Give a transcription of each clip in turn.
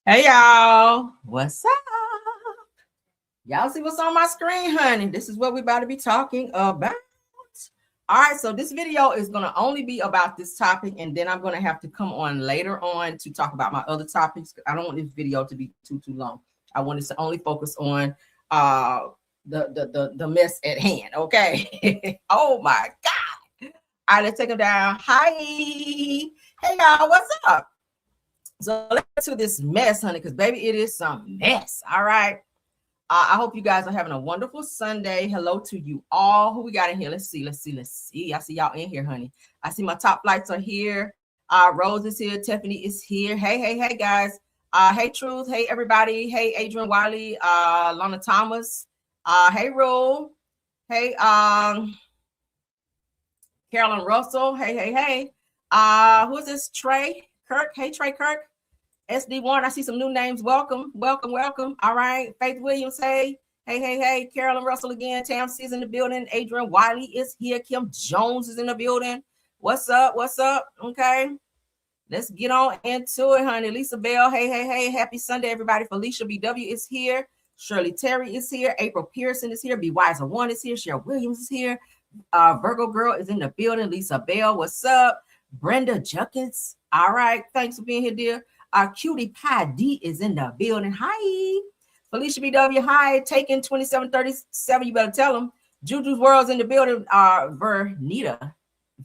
Hey y'all, what's up? Y'all see what's on my screen, honey? This is what we're about to be talking about. All right, so this video is going to only be about this topic, and then I'm going to have to come on later on to talk about my other topics. I don't want this video to be too long. I want us to only focus on the mess at hand, okay? Oh my God. All right, let's take them down. Hi. Hey y'all, what's up? So let's get to this mess, honey, because baby, it is some mess. All right. I hope you guys are having a wonderful Sunday. Hello to you all. Who we got in here? Let's see. I see y'all in here, honey. I see my top flights are here. Rose is here. Tiffany is here. Hey, guys. Hey, Truth. Hey, everybody. Hey, Adrian Wiley. Lana Thomas. Hey, Rule. Hey, Carolyn Russell. Hey. Who is this? Trey Kirk. Hey, Trey Kirk. SD1, I see some new names. Welcome. All right. Faith Williams, hey. Carolyn Russell again. Tam C is in the building. Adrian Wiley is here. Kim Jones is in the building. What's up? Okay. Let's get on into it, honey. Lisa Bell, hey. Happy Sunday, everybody. Felicia BW is here. Shirley Terry is here. April Pearson is here. Be Wiser One is here. Cheryl Williams is here. Virgo Girl is in the building. Lisa Bell, what's up? Brenda Junkins. All right. Thanks for being here, dear. Our Cutie Pie D is in the building. Hi. Felicia BW. Hi. Taking 2737. You better tell them. Juju's World's in the building. Vernette.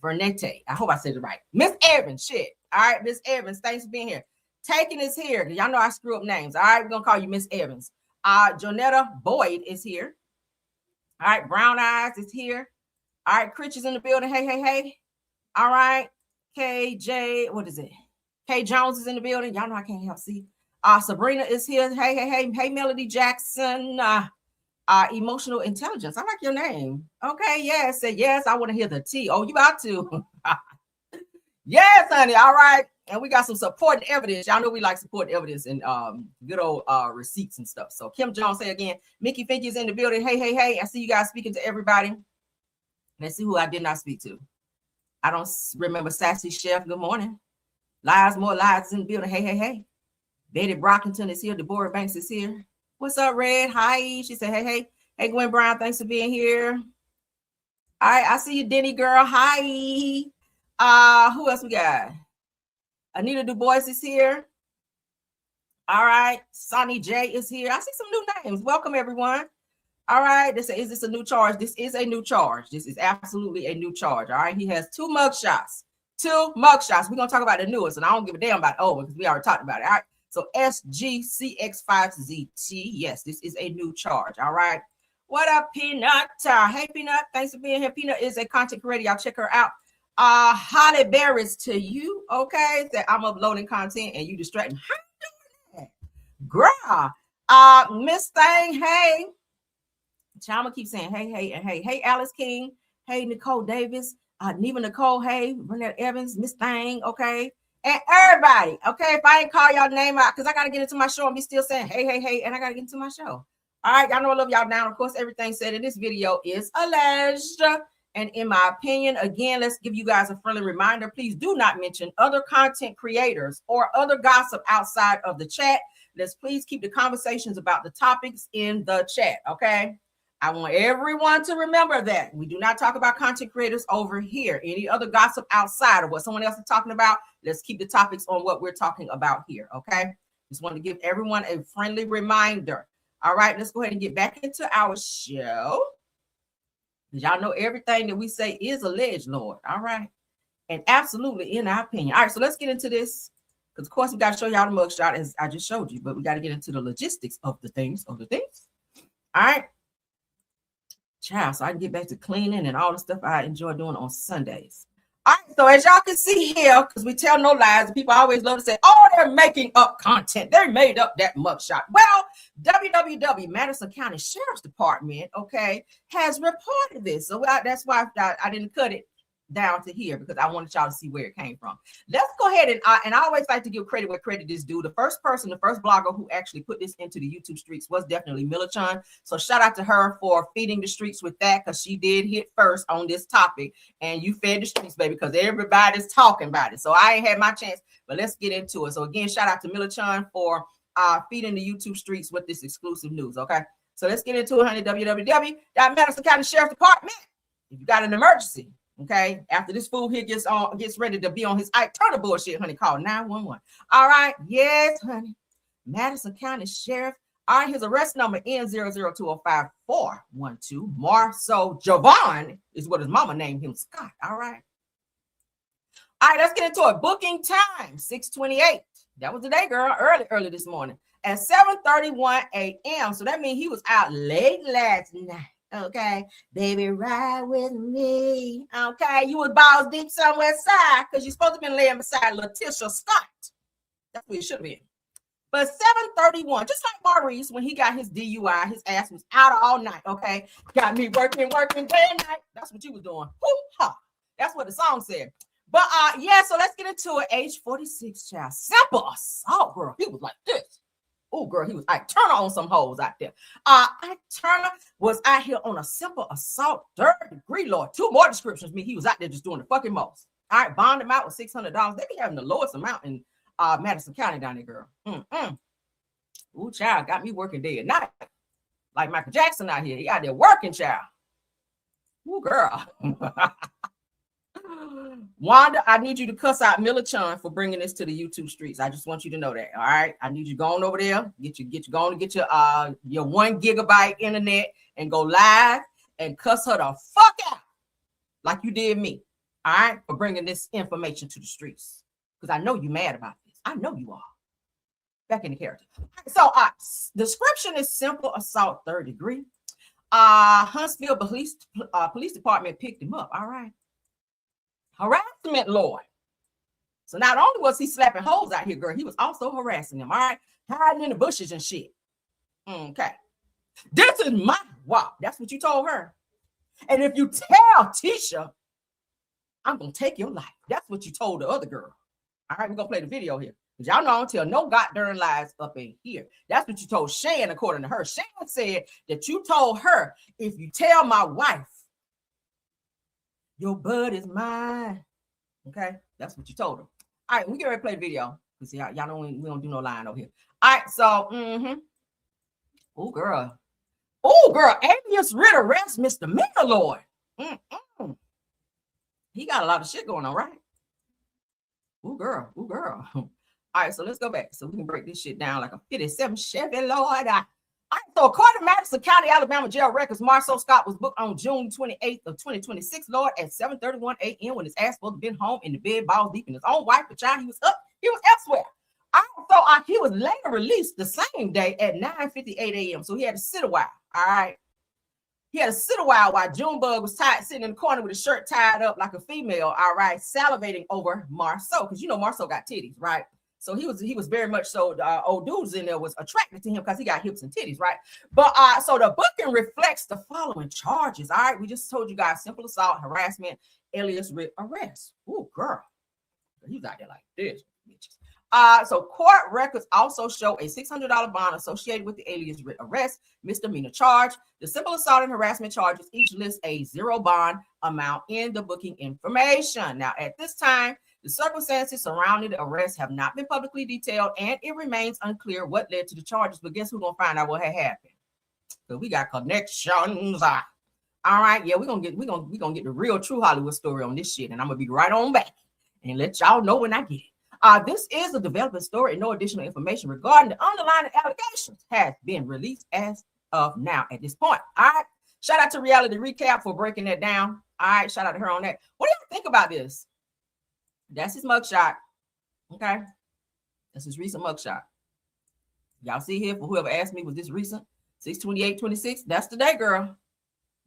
I hope I said it right. Miss Evans. Shit. All right. Miss Evans. Thanks for being here. Taking is here. Y'all know I screw up names. All right. We're going to call you Miss Evans. Jonetta Boyd is here. All right. Brown Eyes is here. All right. Critch is in the building. Hey. All right. KJ. What is it? Kay Jones is in the building. Y'all know I can't help see. Sabrina is here. Hey, Melody Jackson. Emotional Intelligence. I like your name. Okay, yes. Say yes. I want to hear the T. Oh, you about to. Yes, honey. All right. And we got some supporting evidence. Y'all know we like supporting evidence and good old receipts and stuff. So Kim Jones, say again. Mickey Finky is in the building. Hey. I see you guys speaking to everybody. Let's see who I did not speak to. I don't remember Sassy Chef. Good morning. Lies, more lies is in the building. Hey. Betty Brockington is here. Deborah Banks is here. What's up, Red? Hi. She said, hey. Hey, Gwen Brown, thanks for being here. All right, I see you, Denny girl. Hi. Who else we got? Anita Du Bois is here. All right. Sonny J is here. I see some new names. Welcome, everyone. All right. Is this a new charge? This is a new charge. This is absolutely a new charge. All right. He has 2 mugshots. 2 mugshots. We're going to talk about the newest, and I don't give a damn about because we already talked about it. All right. So SGCX5ZT. Yes, this is a new charge. All right. What up, Peanut? Hey, Peanut. Thanks for being here. Peanut is a content creator. Y'all check her out. Holly Berries to you. Okay. That I'm uploading content and you distracting. How you doing that? Girl. Miss Thing. Hey. Chama keeps saying hey. Hey, Alice King. Hey, Nicole Davis. Neva Nicole, hey, Burnett Evans, Miss Thang, okay, and everybody, okay. If I ain't call y'all name out, because I gotta get into my show and be still saying hey, and I gotta get into my show. All right, y'all know I love y'all now. Of course, everything said in this video is alleged, and in my opinion, again, let's give you guys a friendly reminder. Please do not mention other content creators or other gossip outside of the chat. Let's please keep the conversations about the topics in the chat, okay? I want everyone to remember that we do not talk about content creators over here. Any other gossip outside of what someone else is talking about, let's keep the topics on what we're talking about here, okay? Just want to give everyone a friendly reminder. All right, let's go ahead and get back into our show. Y'all know everything that we say is alleged, Lord. All right, and absolutely in our opinion. All right, so let's get into this because, of course, we got to show y'all the mugshot as I just showed you, but we got to get into the logistics of the things. All right. Child, so I can get back to cleaning and all the stuff I enjoy doing on Sundays. All right, so as y'all can see here, because we tell no lies, people always love to say, oh, they're making up content. They made up that mugshot. Well, WWW, Madison County Sheriff's Department, okay, has reported this. So that's why I didn't cut it down to here because I wanted y'all to see where it came from. Let's go ahead and I always like to give credit where credit is due. The first blogger who actually put this into the YouTube streets was definitely Millichan. So shout out to her for feeding the streets with that because she did hit first on this topic and you fed the streets, baby, because everybody's talking about it. So I ain't had my chance, but let's get into it. So again, shout out to Millichan for feeding the YouTube streets with this exclusive news. Okay, so let's get into it, honey. www.Madison County Sheriff's Department. If you got an emergency, okay, after this fool here gets ready to be on his Ike Turner bullshit, honey, call 911. All right, yes, honey. Madison County Sheriff. All right, his arrest number N00205412. MARSAU Javon is what his mama named him, Scott. All right. All right, let's get into it. Booking time, 6:28. That was the day, girl, early this morning at 7:31 a.m. So that means he was out late last night. Okay, baby, ride with me. Okay, you was balls deep somewhere side because you're supposed to be laying beside Letitia Scott. That's what you should have been. But 7:31, just like Maurice, when he got his DUI, his ass was out all night. Okay, got me working day and night. That's what you was doing. Hoo-ha. That's what the song said. But yeah, so let's get into it. Age 46, child. Simple assault, girl. He was like this. Oh, girl, he was Ike Turner on some hoes out there. Ike Turner was out here on a simple assault, 3rd degree, Lord. 2 more descriptions mean he was out there just doing the fucking most. All right, bond him out with $600. They be having the lowest amount in Madison County down there, girl. Ooh, child, got me working day and night. Like Michael Jackson out here. He out there working, child. Ooh, girl. Wanda, I need you to cuss out Miller Chun for bringing this to the YouTube streets. I just want you to know that. All right, I need you going over there, get your 1 gigabyte internet and go live and cuss her the fuck out like you did me. All right, for bringing this information to the streets because I know you mad about this. I know you are. Back in the character. So, description is simple assault, 3rd degree. Huntsville Police Department picked him up. All right. Harassment, Lord. So not only was he slapping hoes out here, girl, he was also harassing them. All right, hiding in the bushes and shit. Okay, this is my wow. That's what you told her. And if you tell Tisha, I'm gonna take your life. That's what you told the other girl. All right, we're gonna play the video here. Because y'all know I don't tell no goddamn lies up in here. That's what you told Shan, according to her. Shan said that you told her, if you tell my wife, your bud is mine. Okay, that's what you told him. All right, we get ready to play the video. Because y'all know we don't do no lying over here. All right, so, oh, girl. Alias writ arrest Mr. Miller, Lord. He got a lot of shit going on, right? Oh, girl. All right, so let's go back so we can break this shit down like a 57 Chevy, Lord. All right, so according to Madison County, Alabama jail records, MARSAU Scott was booked on June 28th of 2026, Lord, at 7:31 a.m. when his ass supposed to be home in the bed, balls deep in his own wife, but child, he was up, he was elsewhere. All right, so he was later released the same day at 9:58 a.m. So he had to sit a while. All right. He had to sit a while Junebug was sitting in the corner with his shirt tied up like a female, all right, salivating over MARSAU, because you know MARSAU got titties, right? So he was very much so, the old dudes in there was attracted to him because he got hips and titties, right? But so the booking reflects the following charges. All right, we just told you guys: simple assault, harassment, alias writ arrest. Ooh, girl, he's out there like this, bitches. So court records also show a $600 bond associated with the alias writ arrest misdemeanor charge. The simple assault and harassment charges each list a 0 bond amount in the booking information. Now, at this time, the circumstances surrounding the arrest have not been publicly detailed, and it remains unclear what led to the charges. But guess who's gonna find out what had happened? So we got connections. All right, yeah, we're gonna get the real true Hollywood story on this shit, and I'm gonna be right on back and let y'all know when I get it. This is a developing story, and no additional information regarding the underlying allegations has been released as of now at this point. All right, shout out to Reality Recap for breaking that down. All right, shout out to her on that. What do y'all think about this? That's his mugshot. Okay. That's his recent mugshot. Y'all see here, for whoever asked me, was this recent? 6/28/26. That's today, girl.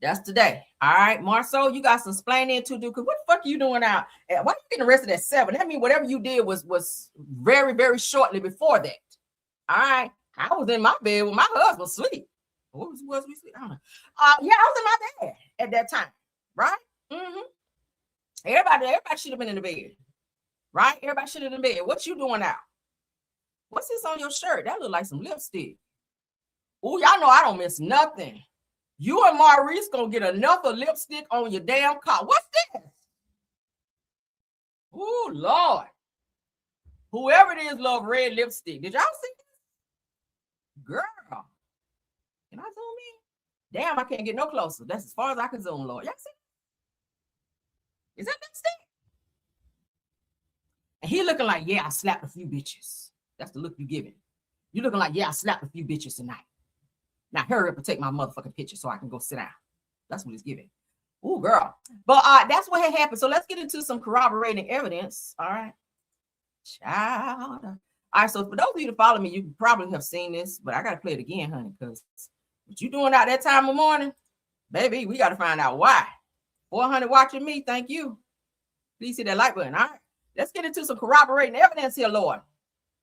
That's today. All right, MARSAU, you got some explaining to do. Because what the fuck are you doing out? Why are you getting arrested at 7? That means whatever you did was very, very shortly before that. All right. I was in my bed with my husband asleep. What was we sleep? I don't know. Yeah, I was in my bed at that time. Right? Everybody should have been in the bed. Right? Everybody should have been in bed. What you doing now? What's this on your shirt? That look like some lipstick. Oh, y'all know I don't miss nothing. You and Maurice gonna get enough of lipstick on your damn car. What's this? Oh, Lord. Whoever it is love red lipstick. Did y'all see this? Girl, can I zoom in? Damn, I can't get no closer. That's as far as I can zoom, Lord. Y'all see? Is that next thing? And he looking like, yeah, I slapped a few bitches. That's the look you giving. You looking like, yeah, I slapped a few bitches tonight. Now hurry up and take my motherfucking picture so I can go sit down. That's what he's giving. Ooh, girl. But that's what had happened. So let's get into some corroborating evidence. All right. Child. All right, so for those of you to follow me, you probably have seen this, but I got to play it again, honey, because what you doing out that time of morning, baby, we got to find out why. 400 watching me, thank you. Please hit that like button. All right, let's get into some corroborating evidence here, Lord.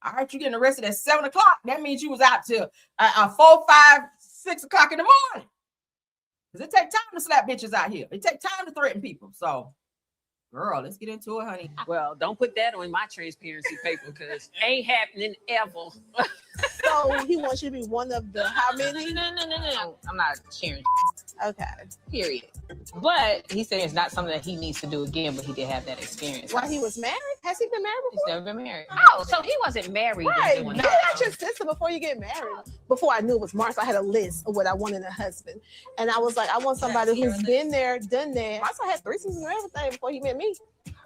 All right, you're getting arrested at 7 o'clock. That means you was out till 4, 5, 6 o'clock in the morning. Because it takes time to slap bitches out here. It takes time to threaten people. So, girl, let's get into it, honey. Well, don't put that on my transparency paper because it ain't happening ever. So he wants you to be one of the how many? No. I'm not sharing. Okay. Period. But he said it's not something that he needs to do again, but he did have that experience. While he was married? Has he been married before? He's never been married. Oh, so he wasn't married. Right. You're not your sister before you get married. Before I knew it was MARSAU, I had a list of what I wanted in a husband. And I was like, I want somebody who's been there, done that. MARSAU had threesomes and everything before he met me.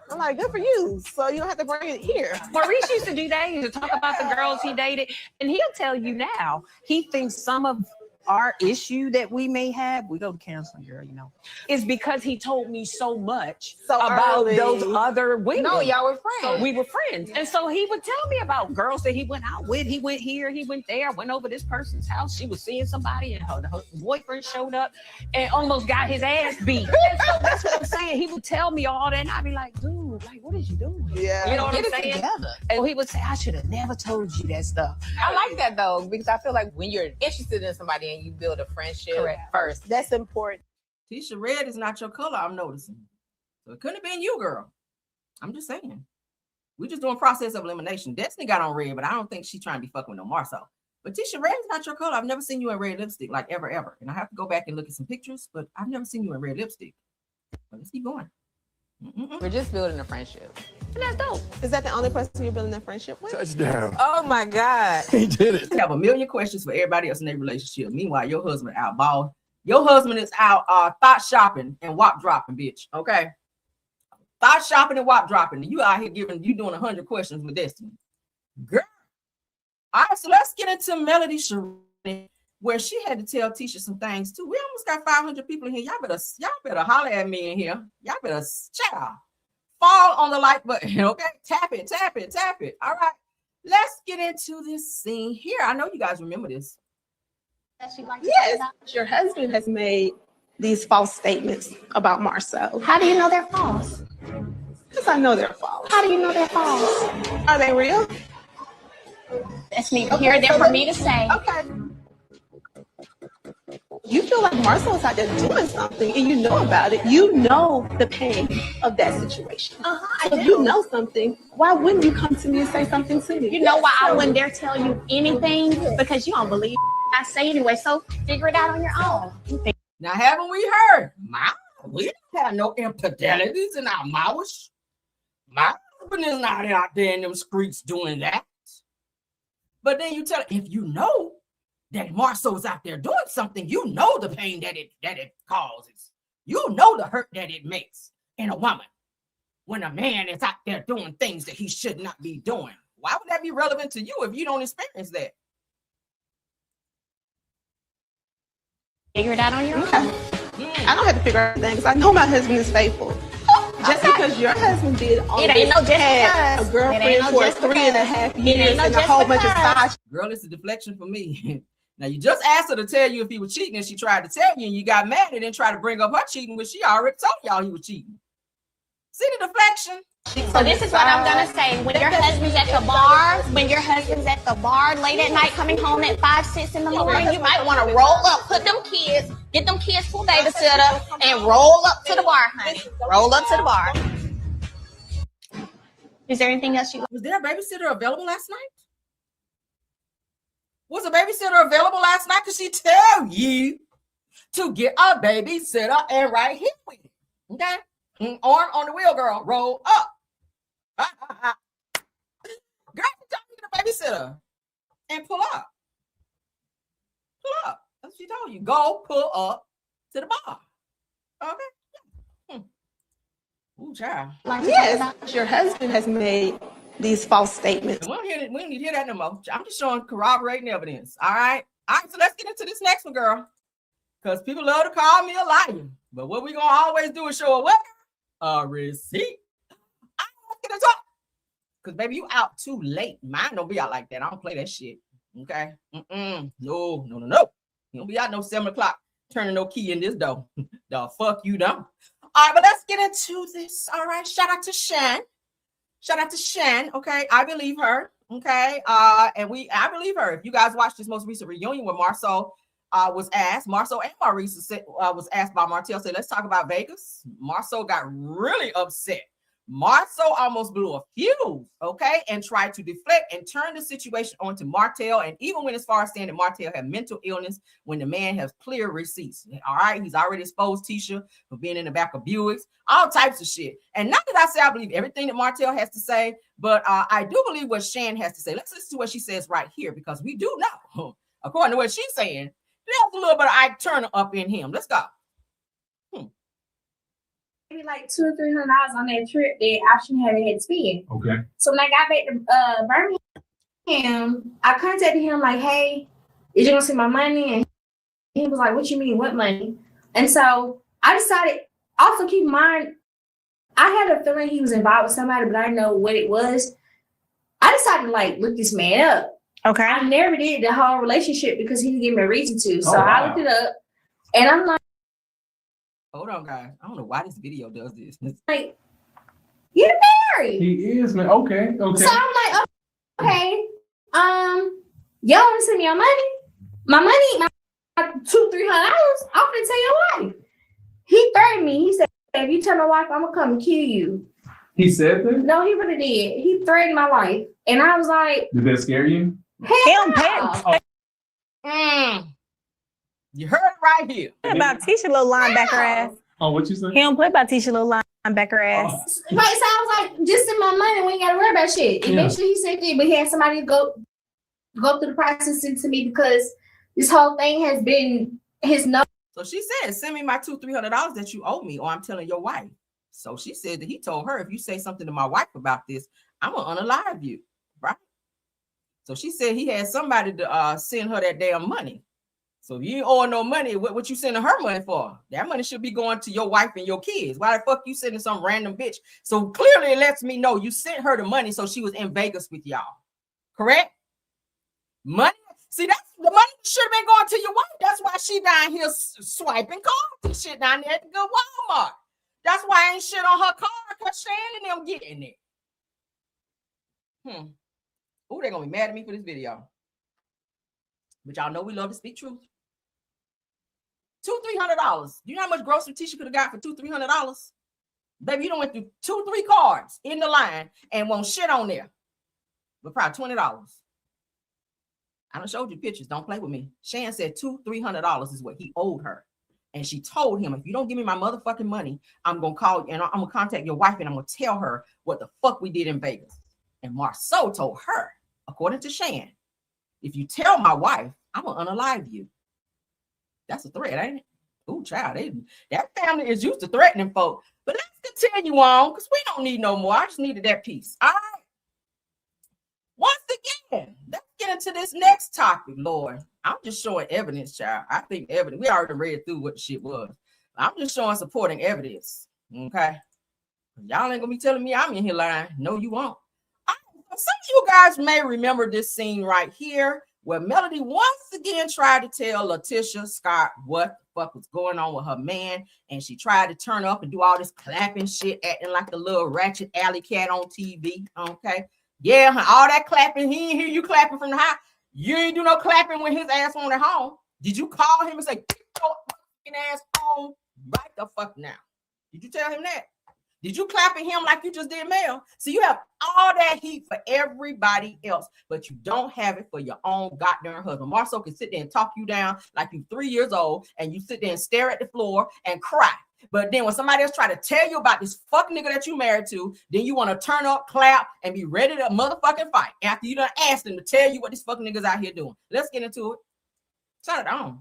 I'm like, good for you. So you don't have to bring it here. Maurice used to do that. He used to talk about the girls he dated. And he'll tell you now, he thinks some of our issue that we may have, we go to counseling, girl, you know, is because he told me so much about those other women. No, y'all were friends. So we were friends. And so he would tell me about girls that he went out with. He went here, he went there, went over this person's house. She was seeing somebody and her boyfriend showed up and almost got his ass beat. And so that's what I'm saying. He would tell me all that and I'd be like, dude, like, what is you doing? Yeah. You know what Get I'm it saying? together. And he would say, I should have never told you that stuff. I like that though, because I feel like when you're interested in somebody and you build a friendship first. That's important. Tisha, red is not your color, I'm noticing. So it couldn't have been you, girl. I'm just saying. We're just doing process of elimination. Destiny got on red, but I don't think she's trying to be fucking with no MARSAU. But Tisha, red is not your color. I've never seen you in red lipstick, like ever. And I have to go back and look at some pictures, but I've never seen you in red lipstick. But let's keep going. We're just building a friendship. And that's dope. Is that the only person you're building a friendship with? Touchdown. Oh my God. He did it. I have a million questions for everybody else in their relationship. Meanwhile, your husband out bald. Your husband is out thought shopping and wop dropping, bitch. Okay. Thought shopping and wop dropping. You out here doing 100 questions with Destiny. Girl. All right, so let's get into Melody Sheree, where she had to tell Tisha some things too. We almost got 500 people in here. Y'all better holler at me in here. Y'all better fall on the like button, okay? Tap it. All right, let's get into this scene here. I know you guys remember this. Yes. Your husband has made these false statements about MARSAU. How do you know they're false? Because I know they're false. How do you know they're false? Are they real? That's neither here nor there for me to say. Okay. You feel like MARSAU is out there doing something and you know about it. You know the pain of that situation. If you know something, why wouldn't you come to me and say something to me? You know why I wouldn't dare tell you anything? Because you don't believe I say anyway. So figure it out on your own. Now, haven't we heard? We don't have no infidelities in our mouths. My husband is not out there in them streets doing that. But then you tell her, if you know that MARSAU is out there doing something, you know the pain that it causes. You know the hurt that it makes in a woman when a man is out there doing things that he should not be doing. Why would that be relevant to you if you don't experience that? Figure it out on your own. I don't have to figure out things. I know my husband is faithful. Just because your husband did all It ain't no just had because. a girlfriend for 3.5 years no and a just whole bunch of because. side. Girl, it's a deflection for me. Now, you just asked her to tell you if he was cheating, and she tried to tell you, and you got mad and then tried to bring up her cheating, when she already told y'all he was cheating. See the deflection? So this is what I'm gonna say. When your husband's at the bar, late at night, coming home at 5, 6 in the morning, you might want to roll up, get them kids to a babysitter, and roll up to the bar, honey. Roll up to the bar. Is there anything else you? Was there a babysitter available last night? Was a babysitter available last night? Because she tell you to get a babysitter and right here with it. Okay? Arm on the wheel, girl. Roll up. Girl, you tell me to get a babysitter and pull up. Pull up. That's what she told you. Go pull up to the bar. Okay. Ooh, child. Yes, your husband has made these false statements. We don't need to hear that no more. I'm just showing corroborating evidence. All right. All right. So let's get into this next one, girl. Because people love to call me a liar. But what we gonna always do is show a what? A receipt. Let's get into it. Because baby, you out too late. Mine don't be out like that. I don't play that shit. Okay. No. You don't be out no 7 o'clock turning no key in this door. The fuck you don't. All right, but let's get into this. All right. Shout out to Shan. Okay. I believe her. Okay. I believe her. If you guys watched this most recent reunion where MARSAU was asked, MARSAU and Marisa was asked by Martell, said, let's talk about Vegas. MARSAU got really upset. MARSAU almost blew a fuse, okay, and tried to deflect and turn the situation onto Martell. And even went as far as saying that Martell had mental illness when the man has clear receipts. All right, he's already exposed Tisha for being in the back of Buicks, all types of shit. And not that I say I believe everything that Martell has to say, but I do believe what Shan has to say. Let's listen to what she says right here, because we do know, according to what she's saying, there's a little bit of Ike Turner up in him. Let's go. Maybe like $200 or $300 on that trip that I shouldn't have had to spend. Okay. So when I got back to Birmingham, I contacted him like, "Hey, is you gonna send my money?" And he was like, "What you mean, what money?" And so I decided. Also, keep in mind, I had a feeling he was involved with somebody, but I didn't know what it was. I decided to like look this man up. Okay. I never did the whole relationship because he didn't give me a reason to. So I looked it up, and I'm like. Hold on, guys. I don't know why this video does this. Like, you're married. He is, man. Okay. So I'm like, okay, y'all want to send me your money? My money, my $200-300. I'm gonna tell your wife. He threatened me. He said, if you tell my wife, I'm gonna come and kill you. He said that? No, he really did. He threatened my life, and I was like, did that scare you? hell no. You heard it right here. About Tisha little linebacker ass. Oh, what you say? He don't play about Tisha little linebacker ass. Right, so I was like, just send my money. We ain't gotta worry about shit. Eventually, he said that, but he had somebody go through the process into me because this whole thing has been his no. So she said, send me my $200-300 that you owe me, or I'm telling your wife. So she said that he told her, if you say something to my wife about this, I'm gonna unalive you, right? So she said he had somebody to send her that damn money. So if you ain't owe no money, what you sending her money for? That money should be going to your wife and your kids. Why the fuck you sending some random bitch? So clearly it lets me know you sent her the money so she was in Vegas with y'all. Correct? Money? See, that's the money should have been going to your wife. That's why she down here swiping cards and shit down there at the good Walmart. That's why ain't shit on her card, because Shan and them getting it. Ooh, they're gonna be mad at me for this video. But y'all know we love to speak truth. $200-300. You know how much grocery Tisha could have got for $200-300? Baby, you done went through 2-3 cards in the line and won't shit on there. But probably $20. I done showed you pictures. Don't play with me. Shan said $200-300 is what he owed her. And she told him, if you don't give me my motherfucking money, I'm going to call you and I'm going to contact your wife and I'm going to tell her what the fuck we did in Vegas. And MARSAU told her, according to Shan, if you tell my wife, I'm going to unalive you. That's a threat, ain't it? Ooh, child, that family is used to threatening folk. But let's continue on, because we don't need no more. I just needed that piece. All right. Once again, let's get into this next topic, Lord. I'm just showing evidence, child. I think evidence. We already read through what the shit was. I'm just showing supporting evidence. Okay. Y'all ain't gonna be telling me I'm in here lying. No, you won't. Some of you guys may remember this scene right here where Melody once again tried to tell Letitia Scott what the fuck was going on with her man. And she tried to turn up and do all this clapping shit, acting like a little ratchet alley cat on TV. Okay. Yeah, all that clapping. He ain't hear you clapping from the house. You ain't do no clapping when his ass on at home. Did you call him and say, get your fucking ass home right the fuck now? Did you tell him that? Did you clap at him like you just did Mel? So you have all that heat for everybody else, but you don't have it for your own goddamn husband. MARSAU can sit there and talk you down like you're 3 years old, and you sit there and stare at the floor and cry. But then when somebody else try to tell you about this fuck nigga that you married to, then you want to turn up, clap, and be ready to motherfucking fight after you done asked them to tell you what these fucking niggas out here doing. Let's get into it. Shut it on.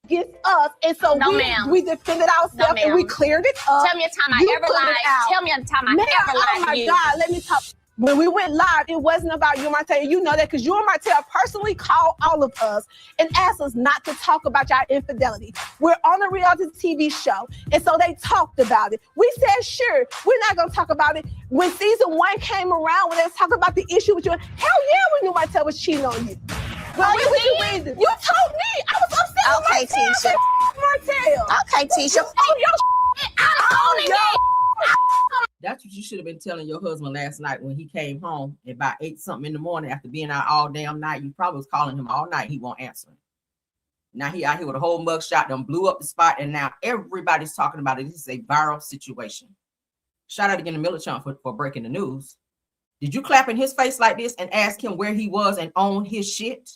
Against us, and so No, ma'am. we defended ourselves ma'am. and we cleared it up. Tell me a time I You ever put it lied. out. Tell me a time I Man, ever lied oh my to you. God, let me talk. When we went live, it wasn't about you and Martell. You know that because you and Martell personally called all of us and asked us not to talk about y'all infidelity. We're on a reality TV show, and so they talked about it. We said, sure, we're not going to talk about it. When season 1 came around, when they was talking about the issue with you, hell yeah, we knew Martell was cheating on you. But you you told me. I was upset Okay, with Martell. Martell. Okay, Tisha. Oh, yo. That's what you should have been telling your husband last night when he came home at about 8 something in the morning after being out all damn night. You probably was calling him all night. He won't answer. Now he out here with a whole mug shot, done blew up the spot, and now everybody's talking about it. This is a viral situation. Shout out again to Millichamp for breaking the news. Did you clap in his face like this and ask him where he was and own his shit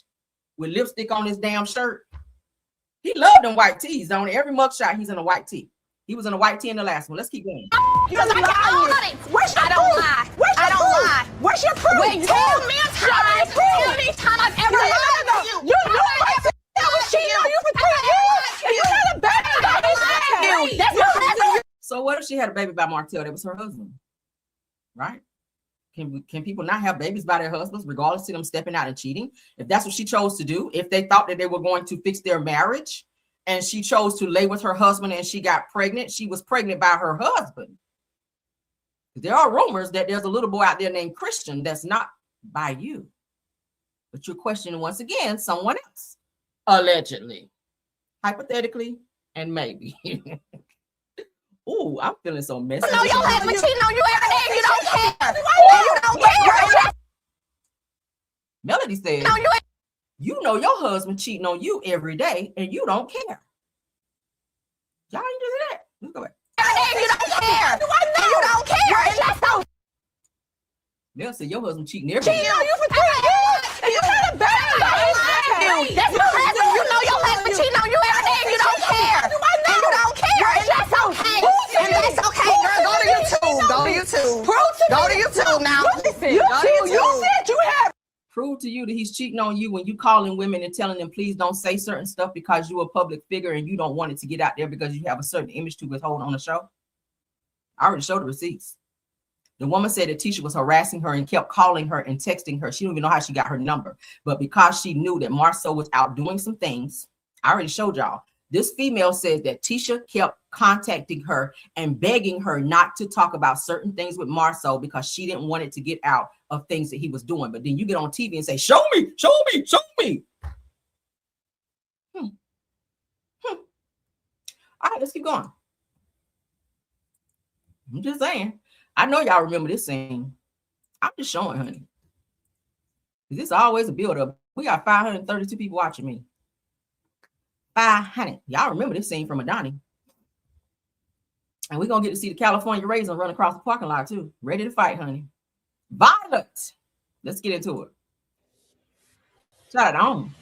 with lipstick on his damn shirt? He loved them white tees. On every mug shot, he's in a white tee. He was in a white tee in the last one. Let's keep going. Because I got it. Where's your proof? I don't lie. Where's your proof? Wait, tell me a time. Tell me a time I've ever lied to you. You knew I was cheating on you for 3 years. And you had a baby. That's your husband. So what if she had a baby by Martell? That was her husband, right? Can people not have babies by their husbands, regardless of them stepping out and cheating? If that's what she chose to do, if they thought that they were going to fix their marriage, and she chose to lay with her husband and she got pregnant, she was pregnant by her husband. There are rumors that there's a little boy out there named Christian that's not by you. But you're questioning once again someone else. Allegedly. Hypothetically, and maybe. Ooh, I'm feeling so messy. No, your husband cheating on you every day and you don't care. You don't care. Melody said, No, you know your husband cheating on you every day and you don't care. Y'all ain't do that. Let's go back. every day and you don't care. And you don't care. And that's so Mel said your husband cheating every day. Cheating on you for 3 years. And you had a baby. That's your husband. You know your husband cheating on you every day and you don't care. And you don't care. And that's okay. And that's okay, girl. Go to YouTube. Go to YouTube. Go to YouTube now. You said you had. Prove to you that he's cheating on you when you calling women and telling them, please don't say certain stuff because you're a public figure and you don't want it to get out there because you have a certain image to withhold on the show. I already showed the receipts. The woman said that Tisha was harassing her and kept calling her and texting her. She don't even know how she got her number. But because she knew that MARSAU was out doing some things, I already showed y'all. This female said that Tisha kept contacting her and begging her not to talk about certain things with MARSAU because she didn't want it to get out of things that he was doing. But then you get on TV and say, show me, show me, show me. All right, let's keep going. I'm just saying. I know y'all remember this scene. I'm just showing, honey. This is always a build-up. We got 532 people watching me. 500. Y'all remember this scene from Adani. And we're going to get to see the California Raisin run across the parking lot, too. Ready to fight, honey. Violent. Let's get into it. Shut it on.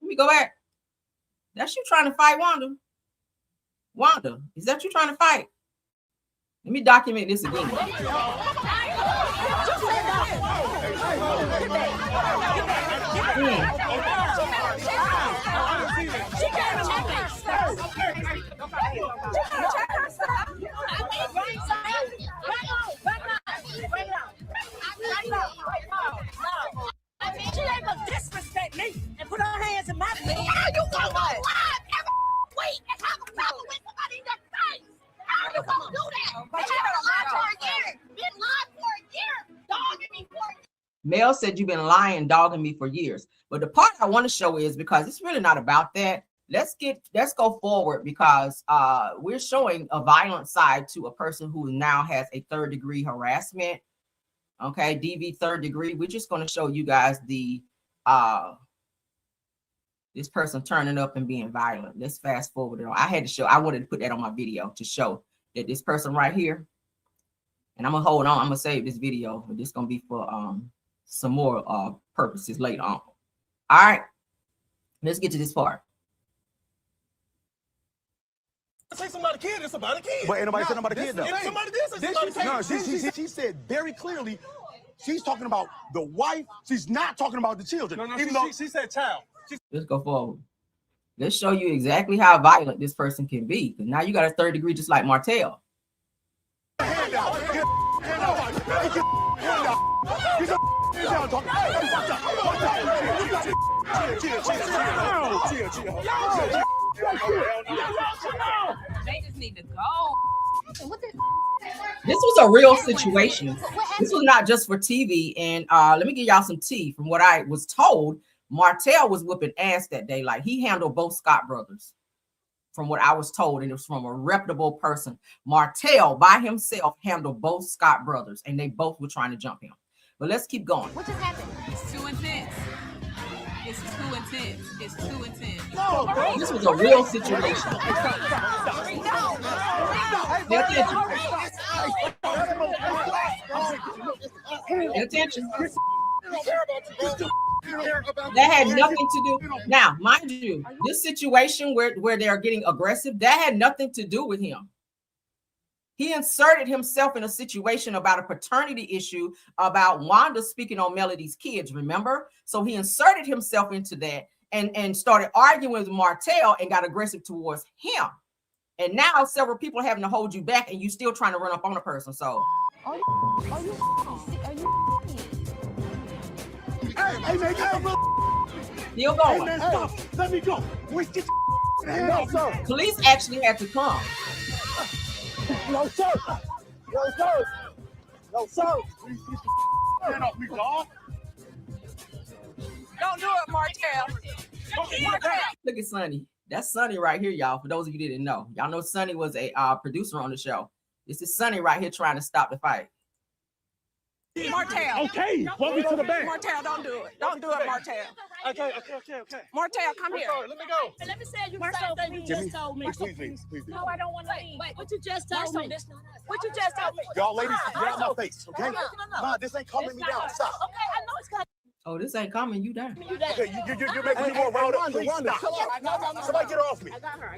Let me go back. That's you trying to fight, Wanda. Wanda, is that you trying to fight? Let me document this again. She ain't gonna disrespect me and put her hands in my face. How you gonna go live every week and have a problem with somebody in your face? How you gonna do that? They haven't lied for a year. Been lying for a year. Dogging me for a year. Mel said you've been lying, dogging me for years. But the part I want to show is because it's really not about that. Let's go forward because we're showing a violent side to a person who now has a 3rd-degree harassment. Okay, DV 3rd degree. We're just going to show you guys the this person turning up and being violent. Let's fast forward. I wanted to put that on my video to show that this person right here. And I'm gonna hold on. I'm gonna save this video, but this is gonna be for some more purposes later on. All right, let's get to this part. Say somebody kid, it's about a kid. But ain't nobody said about a kid though. Somebody did say somebody kid. No, she said very clearly, she's talking about the wife. She's not talking about the children. No, she said child. Let's go forward. Let's show you exactly how violent this person can be. Because now you got a third degree just like Martell. Hand down. Hand down. Get your hand down. Get your hand down. They just need to go. This was a real situation. This was not just for TV. And let me give y'all some tea. From what I was told, Martell was whooping ass that day. Like, he handled both Scott brothers, from what I was told, and it was from a reputable person. Martell by himself handled both Scott brothers, and they both were trying to jump him. But let's keep going. What just happened? It's too intense. It's too intense. It's too intense. No, this was a real situation. Pay attention. That had nothing to do. Now, mind you, this situation where they are getting aggressive, that had nothing to do with him. He inserted himself in a situation about a paternity issue about Wanda speaking on Melody's kids, remember? So he inserted himself into that and started arguing with Martell and got aggressive towards him. And now several people are having to hold you back and you still trying to run up on a person. So Hey, man, still going. Hey, man, stop. Let me go. Police actually had to come. No, sir. No, sir. No, sir. Please get the hand off me, dog. Don't do it, Martell. Look at Sonny. That's Sonny right here, y'all. For those of you who didn't know, y'all know Sonny was a producer on the show. This is Sonny right here trying to stop the fight. Martell. Okay, walk me to the back. Martell, don't do it. Don't do it, Martell. Okay. Martell, come here. Let me go. Let me say you the same thing you just told me. Please. No, I don't want to leave. Wait, what you just told me? What you just told me? Y'all ladies, get out my face, okay? Nah, this ain't calming me down. Stop. Okay, I know it's coming. Oh, this ain't coming. You down. Okay, you're making me more wound up. Please stop. Somebody get her off me. I got her.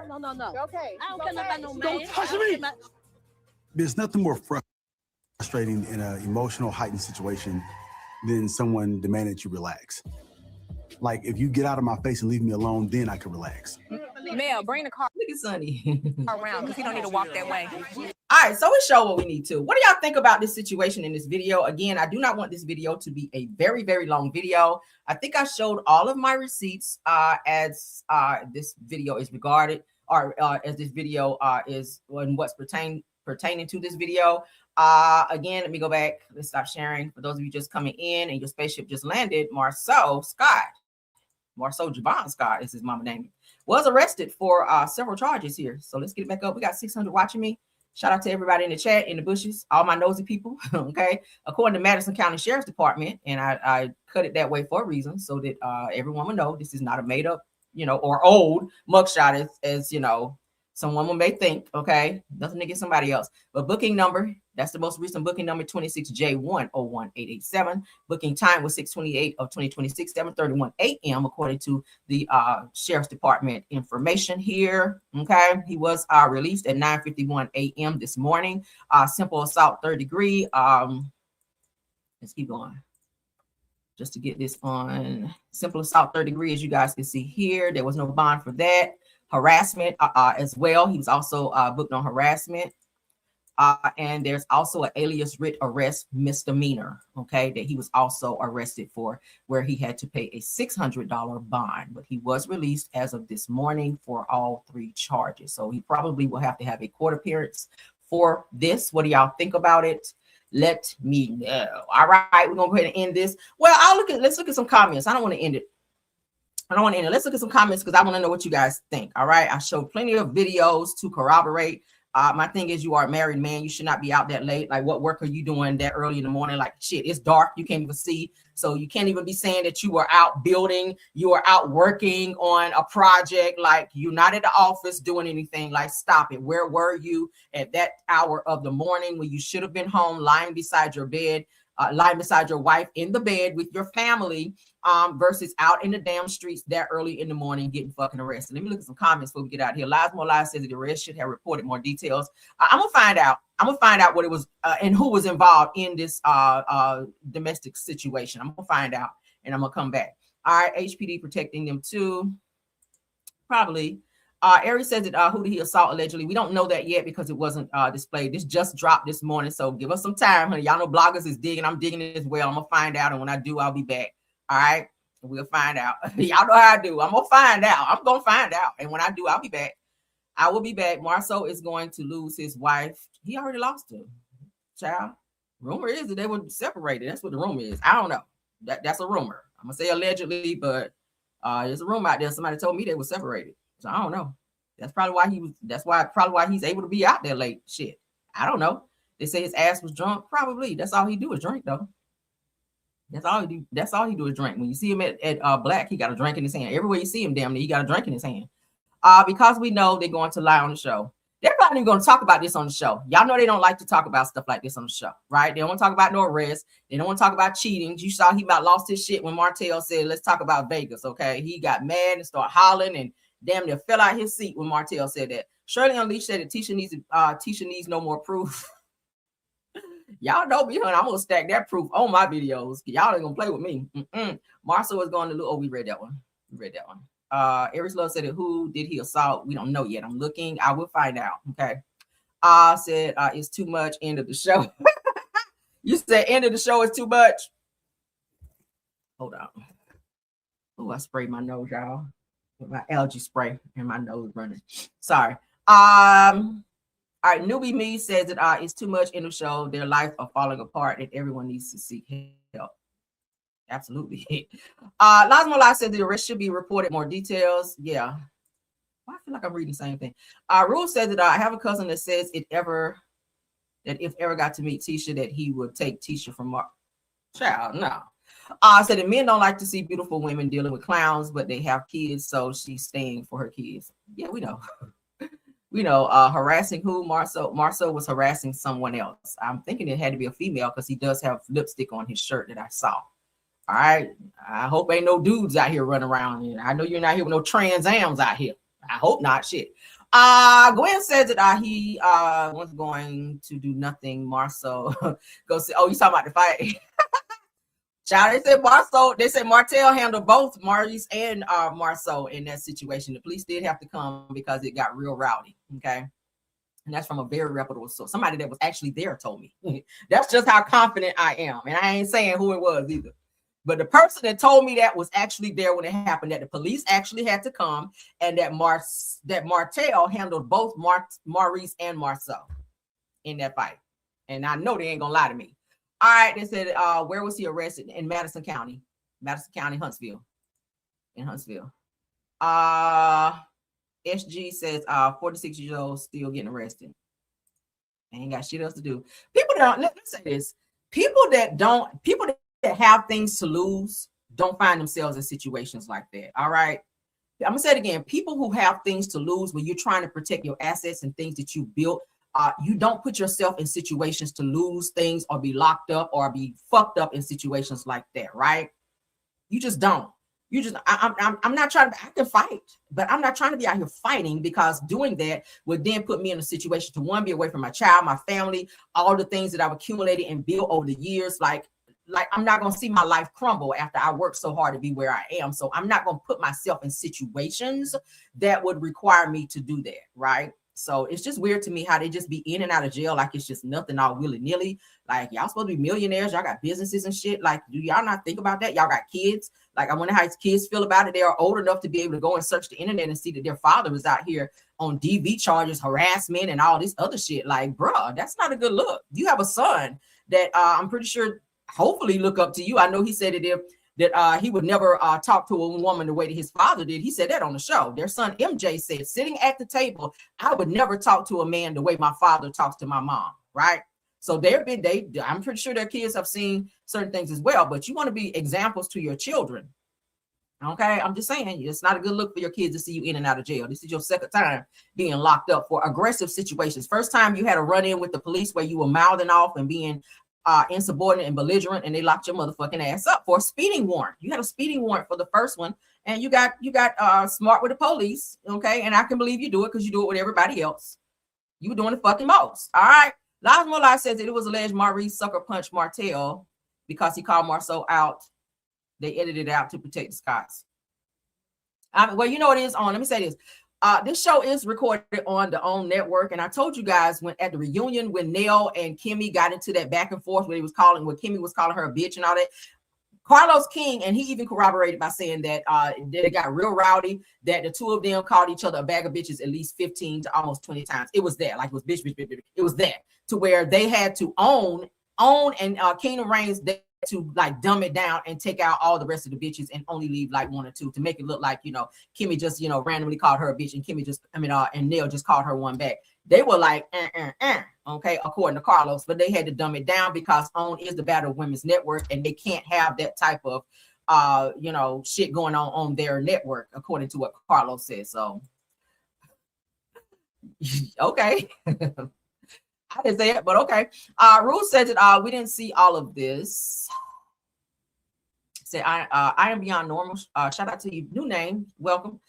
No. Okay. I don't care about no man. Don't touch me. There's nothing more frustrating in an emotional heightened situation than someone demanding that you relax. Like, if you get out of my face and leave me alone, then I can relax. Mel, bring the car Look at Sonny. around because he don't need to walk that way. All right, so we show what we need to. What do y'all think about this situation in this video? Again, I do not want this video to be a very, very long video. I think I showed all of my receipts as this video is regarded, or as this video is on what's pertaining to this video. Again, let me go back. Let's stop sharing. For those of you just coming in and your spaceship just landed, MARSAU Javon Scott is his mama name, was arrested for several charges here. So let's get it back up. We got 600 watching me. Shout out to everybody in the chat, in the bushes, all my nosy people. Okay. According to Madison County Sheriff's Department, and I cut it that way for a reason so that everyone will know this is not a made up, or old mugshot as someone may think. Okay. Nothing against somebody else. But booking number, that's the most recent booking number, 26J101887. Booking time was 6/28 of 2026, 7:31 a.m. according to the Sheriff's Department information here. Okay, he was released at 9:51 a.m. this morning. Simple assault, 3rd degree. Let's keep going. Just to get this on simple assault, 3rd degree, as you guys can see here, there was no bond for that. Harassment as well. He was also booked on harassment. And there's also an alias writ arrest misdemeanor, okay, that he was also arrested for, where he had to pay a $600 bond, but he was released as of this morning for all 3 charges. So he probably will have to have a court appearance for this. What do y'all think about it? Let me know. All right, we're gonna go ahead and end this. Well, let's look at some comments. I don't want to end it. Let's look at some comments because I want to know what you guys think. All right, I showed plenty of videos to corroborate. My thing is, you are a married man. You should not be out that late. Like, what work are you doing that early in the morning? Like, shit, it's dark. You can't even see. So you can't even be saying that you are out building. You are out working on a project. Like, you're not at the office doing anything. Like, stop it. Where were you at that hour of the morning when you should have been home lying beside your bed? lying beside your wife in the bed with your family, versus out in the damn streets that early in the morning getting fucking arrested. Let me look at some comments before we get out here. Lies More Lies says that the arrest should have reported more details. I'm gonna find out. I'm gonna find out what it was and who was involved in this domestic situation. I'm gonna find out and I'm gonna come back. All right, HPD protecting them too. Probably. Ari says that who did he assault allegedly? We don't know that yet because it wasn't displayed. This just dropped this morning, so give us some time, honey. Y'all know bloggers is digging. I'm digging it as well. I'm gonna find out, and when I do, I'll be back. All right, we'll find out. Y'all know how I do. I'm gonna find out. I'm gonna find out, and when I do, I'll be back. I will be back. MARSAU is going to lose his wife. He already lost her, child. Rumor is that they were separated. That's what the rumor is. I don't know. That's a rumor. I'm gonna say allegedly, but there's a rumor out there. Somebody told me they were separated. So I don't know. That's probably why he was. That's probably why he's able to be out there late. Shit, I don't know. They say his ass was drunk. Probably. That's all he do is drink though. That's all he do. That's all he do is drink. When you see him at Black, he got a drink in his hand. Everywhere you see him, damn near, he got a drink in his hand. Because we know they're going to lie on the show. They're probably going to talk about this on the show. Y'all know they don't like to talk about stuff like this on the show, right? They don't want to talk about no arrest. They don't want to talk about cheating. You saw he about lost his shit when Martell said, "Let's talk about Vegas." Okay, he got mad and started hollering and damn near fell out his seat when Martell said that. Shirley Unleashed said that Tisha needs no more proof. Y'all know me, honey. I'm gonna stack that proof on my videos. Y'all ain't gonna play with me. MARSAU is going to lose. Oh, we read that one. Aries Love said that who did he assault? We don't know yet. I'm looking. I will find out. Okay. Said it's too much. End of the show. You said end of the show is too much. Hold on. Oh, I sprayed my nose, y'all. With my algae spray and my nose running. Sorry. All right, Newbie Me says that it's too much in the show. Their life are falling apart and everyone needs to seek help. Absolutely. Lasmo Live said the arrest should be reported more details. Yeah. I feel like I'm reading the same thing. Rule says that I have a cousin that says if ever got to meet Tisha, that he would take Tisha from Mark. Child, no. Said that men don't like to see beautiful women dealing with clowns, but they have kids, so she's staying for her kids. Yeah, we know. We know. Harassing who? MARSAU was harassing someone else. I'm thinking it had to be a female because he does have lipstick on his shirt that I saw. All right. I hope ain't no dudes out here running around. I know you're not here with no Trans Ams out here. I hope not. Shit. Gwen says that he was going to do nothing. MARSAU go see. Oh, you talking about the fight? Child, they said MARSAU. They said Martell handled both Maurice and MARSAU in that situation. The police did have to come because it got real rowdy. Okay. And that's from a very reputable source. Somebody that was actually there told me. That's just how confident I am. And I ain't saying who it was either. But the person that told me that was actually there when it happened, that the police actually had to come, and that Martell handled both Maurice and MARSAU in that fight. And I know they ain't gonna lie to me. All right, they said, where was he arrested? In Madison County, Huntsville. In Huntsville. SG says 46 years old, still getting arrested. Ain't got shit else to do. People don't, let me say this. People that have things to lose don't find themselves in situations like that. All right. I'm gonna say it again. People who have things to lose when you're trying to protect your assets and things that you built, you don't put yourself in situations to lose things or be locked up or be fucked up in situations like that, right? You just don't. I'm not trying to, I can fight, but I'm not trying to be out here fighting, because doing that would then put me in a situation to, one, be away from my child, my family, all the things that I've accumulated and built over the years. Like I'm not going to see my life crumble after I worked so hard to be where I am. So I'm not going to put myself in situations that would require me to do that, right? So it's just weird to me how they just be in and out of jail like it's just nothing, all willy-nilly. Like, y'all supposed to be millionaires, y'all got businesses and shit. Like, do y'all not think about that? Y'all got kids. Like, I wonder how his kids feel about it. They are old enough to be able to go and search the internet and see that their father is out here on DV charges, harassment, and all this other shit. Like, bruh, that's not a good look. You have a son that I'm pretty sure hopefully look up to you. I know he said that he would never talk to a woman the way that his father did. He said that on the show. Their son MJ said, sitting at the table, I would never talk to a man the way my father talks to my mom, right? So I'm pretty sure their kids have seen certain things as well, but you want to be examples to your children. Okay, I'm just saying, it's not a good look for your kids to see you in and out of jail. This is your second time being locked up for aggressive situations. First time you had a run-in with the police where you were mouthing off and being insubordinate and belligerent, and they locked your motherfucking ass up for a speeding warrant. You had a speeding warrant for the first one, and you got smart with the police, okay? And I can believe you do it because you do it with everybody else. You were doing the fucking most. All right. Lies More Lies says that it was alleged Maurice sucker punched Martell because he called MARSAU out. They edited it out to protect the Scots. Well, you know it is on. Let me say this. This show is recorded on the OWN network, and I told you guys when at the reunion when Nell and Kimmy got into that back and forth where Kimmy was calling her a bitch and all that. Carlos King, and he even corroborated by saying that it got real rowdy, that the two of them called each other a bag of bitches at least 15 to almost 20 times. It was that, like it was bitch. It was that to where they had to own and Kingdom Reigns to like dumb it down and take out all the rest of the bitches and only leave like one or two to make it look like, Kimmy just, randomly called her a bitch and and Nell just called her one back. They were like, okay, according to Carlos, but they had to dumb it down because OWN is the Battle of Women's Network and they can't have that type of, shit going on their network, according to what Carlos says. So, okay. I didn't say it, but okay. Rule says that we didn't see all of this. Say I am beyond normal. Shout out to you. New name, welcome.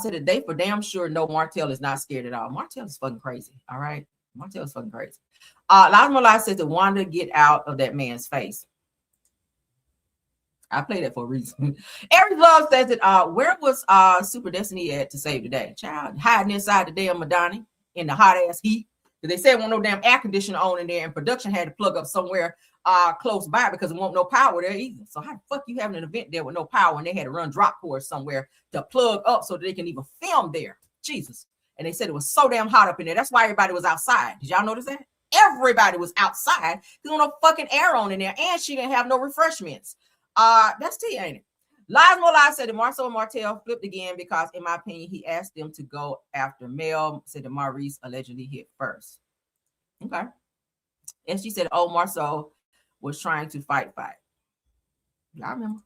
Said that they for damn sure know Martell is not scared at all. Martell is fucking crazy. All right, Martell is fucking crazy. Lies More Lies says that Wanda get out of that man's face. I play that for a reason. Eric Love says that where was Super Destiny at to save the day? Child hiding inside the damn Madonna in the hot ass heat. They said there wasn't no damn air conditioner on in there, and production had to plug up somewhere close by because there wasn't no power there either. So how the fuck you having an event there with no power, and they had to run drop cords somewhere to plug up so that they can even film there? Jesus. And they said it was so damn hot up in there. That's why everybody was outside. Did y'all notice that? Everybody was outside because there was no fucking air on in there, and she didn't have no refreshments. That's tea, ain't it? Lies More Lies said that MARSAU and Martell flipped again because, in my opinion, he asked them to go after Mel. Said that Maurice allegedly hit first. Okay. And she said, oh, MARSAU was trying to fight. Y'all remember?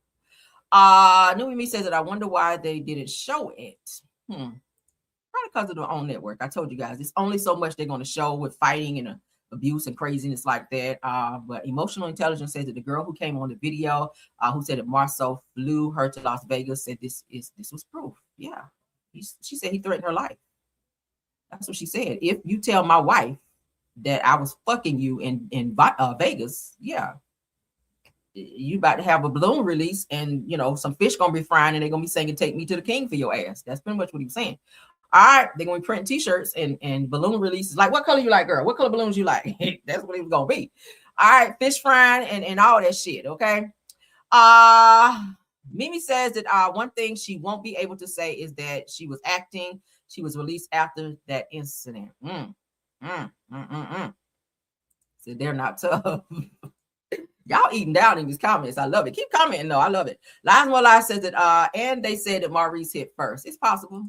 Newbie Me says that I wonder why they didn't show it. Probably because of their own network. I told you guys, it's only so much they're going to show with fighting and abuse and craziness like that. But Emotional Intelligence says that the girl who came on the video, who said that MARSAU flew her to Las Vegas, said this was proof. Yeah, she said he threatened her life. That's what she said. If you tell my wife that I was fucking you in Vegas, yeah, you about to have a balloon release, and some fish gonna be frying, and they're gonna be singing "Take Me to the King" for your ass. That's pretty much what he was saying. All right, they're going to be printing t-shirts and balloon releases. Like, what color you like, girl? What color balloons you like? That's what it was going to be. All right, fish frying and all that shit, okay? Mimi says that one thing she won't be able to say is that she was acting. She was released after that incident. So they're not tough. Y'all eating down in these comments. I love it. Keep commenting, though. I love it. Lies More Lies says that, and they said that Maurice hit first. It's possible.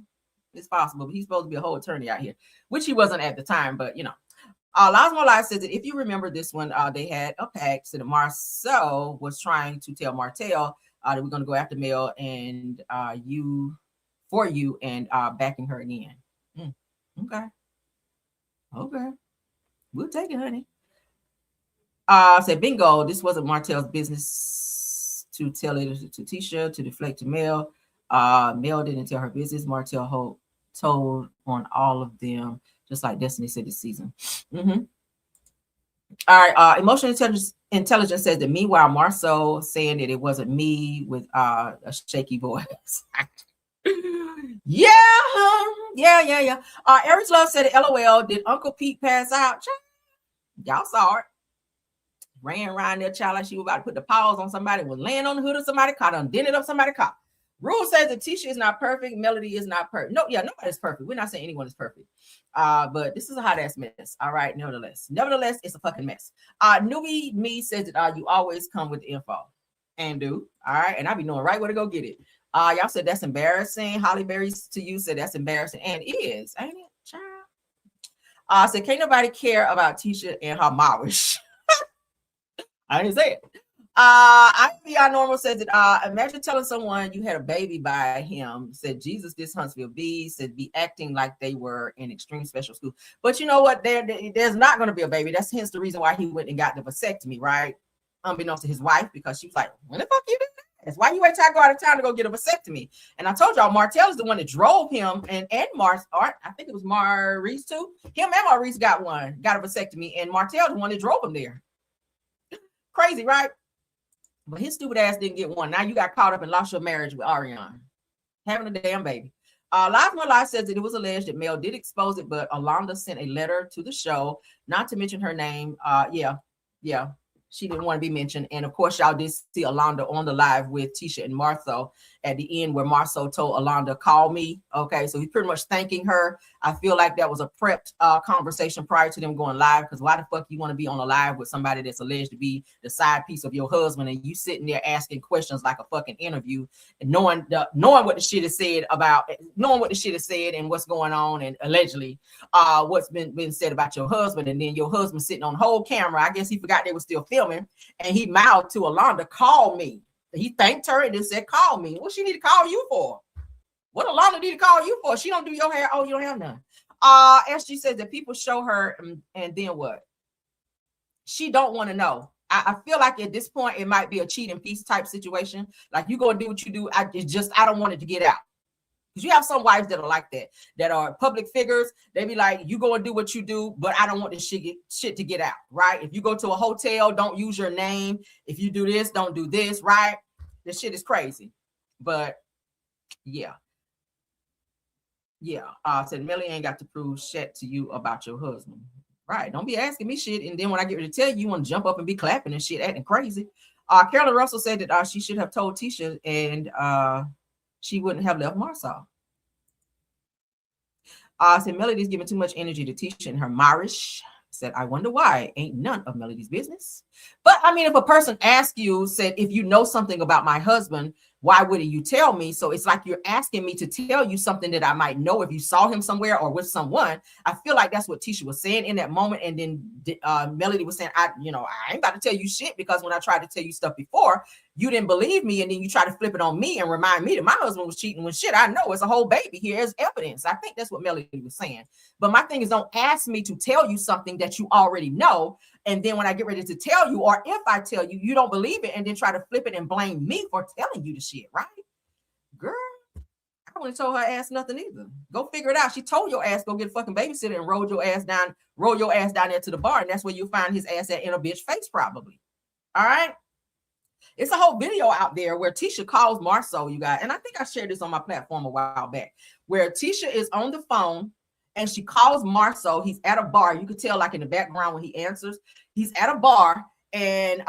It's possible, but he's supposed to be a whole attorney out here, which he wasn't at the time, but Lies More Lies says that if you remember this one, they had a pact so that MARSAU was trying to tell Martell that we're going to go after Mel and you and backing her again. Okay. We'll take it, honey. Said bingo, this wasn't Martell's business to tell it to Tisha, to deflect to Mel. Mel didn't tell her business. Martell told on all of them, just like Destiny said this season. All right. Emotional intelligence says that meanwhile, MARSAU saying that it wasn't me with a shaky voice. Yeah. Eric's Love said, LOL, did Uncle Pete pass out? Y'all saw it. Ran around there, child, like she was about to put the paws on somebody, was laying on the hood of somebody's car, done dented up somebody's car. Rule says that Tisha is not perfect. Melody is not perfect. Nobody's perfect. We're not saying anyone is perfect. But this is a hot ass mess. All right. Nevertheless, it's a fucking mess. Newbie Me says that you always come with the info and do. All right. And I be knowing right where to go get it. Y'all said that's embarrassing. Holly Berry's to you said that's embarrassing. And it is, ain't it, child? Said can't nobody care about Tisha and her marriage. I didn't say it. IBI Normal says that imagine telling someone you had a baby by him. Said Jesus, this Huntsville B said be acting like they were in extreme special school. But you know what? There's not going to be a baby. That's hence the reason why he went and got the vasectomy, right? Unbeknownst to his wife, because she was like, when the fuck you did that? Why you wait till I go out of town to go get a vasectomy? And I told y'all Martell is the one that drove him and Mars, or I think it was Maurice too. Him and Maurice got a vasectomy, and Martell the one that drove him there. Crazy, right? But his stupid ass didn't get one. Now you got caught up and lost your marriage with Ariane, having a damn baby. Live More Live says that it was alleged that Mel did expose it, but Alonda sent a letter to the show, not to mention her name. Yeah. She didn't want to be mentioned. And of course, y'all did see Alonda on the live with Tisha and MARSAU at the end, where MARSAU told Alonda, call me. Okay, so he's pretty much thanking her. I feel like that was a prepped conversation prior to them going live, because why the fuck you want to be on a live with somebody that's alleged to be the side piece of your husband, and you sitting there asking questions like a fucking interview, and knowing what the shit is said about, knowing what the shit is said and what's going on, and allegedly what's been said about your husband, and then your husband sitting on the whole camera. I guess he forgot they were still filming, and he mouthed to Alonda, call me. He thanked her and then said, call me. What she need to call you for? What Alonda need to call you for? She don't do your hair. Oh, you don't have none. SG says that people show her, and then what? She don't want to know. I feel like at this point, it might be a cheat and peace type situation. Like, you go and do what you do. I don't want it to get out. Because you have some wives that are like that are public figures. They be like, you go and do what you do, but I don't want this shit to get out, right? If you go to a hotel, don't use your name. If you do this, don't do this, right? This shit is crazy. But yeah. Said Melly ain't got to prove shit to you about your husband. Right. Don't be asking me shit. And then when I get ready to tell you, you want to jump up and be clapping and shit, acting crazy. Carolyn Russell said that she should have told Tisha, and she wouldn't have left MARSAU. Said Melody's giving too much energy to Tisha and her Marish. Said, I wonder why. Ain't none of Melody's business. But I mean, if a person asks you, said, if you know something about my husband, why wouldn't you tell me? So it's like you're asking me to tell you something that I might know if you saw him somewhere or with someone. I feel like that's what Tisha was saying in that moment. And then Melody was saying, I ain't about to tell you shit, because when I tried to tell you stuff before, you didn't believe me. And then you try to flip it on me and remind me that my husband was cheating when shit, I know it's a whole baby here as evidence. I think that's what Melody was saying. But my thing is, don't ask me to tell you something that you already know. And then when I get ready to tell you, or if I tell you, you don't believe it, and then try to flip it and blame me for telling you the shit, right? Girl, I wouldn't told her ass nothing either. Go figure it out. She told your ass go get a fucking babysitter and roll your ass down there to the bar, and that's where you'll find his ass at in a bitch face, probably. All right. It's a whole video out there where Tisha calls MARSAU, you guys, and I think I shared this on my platform a while back, where Tisha is on the phone and she calls MARSAU. He's at a bar. You could tell, like, in the background when he answers, he's at a bar, and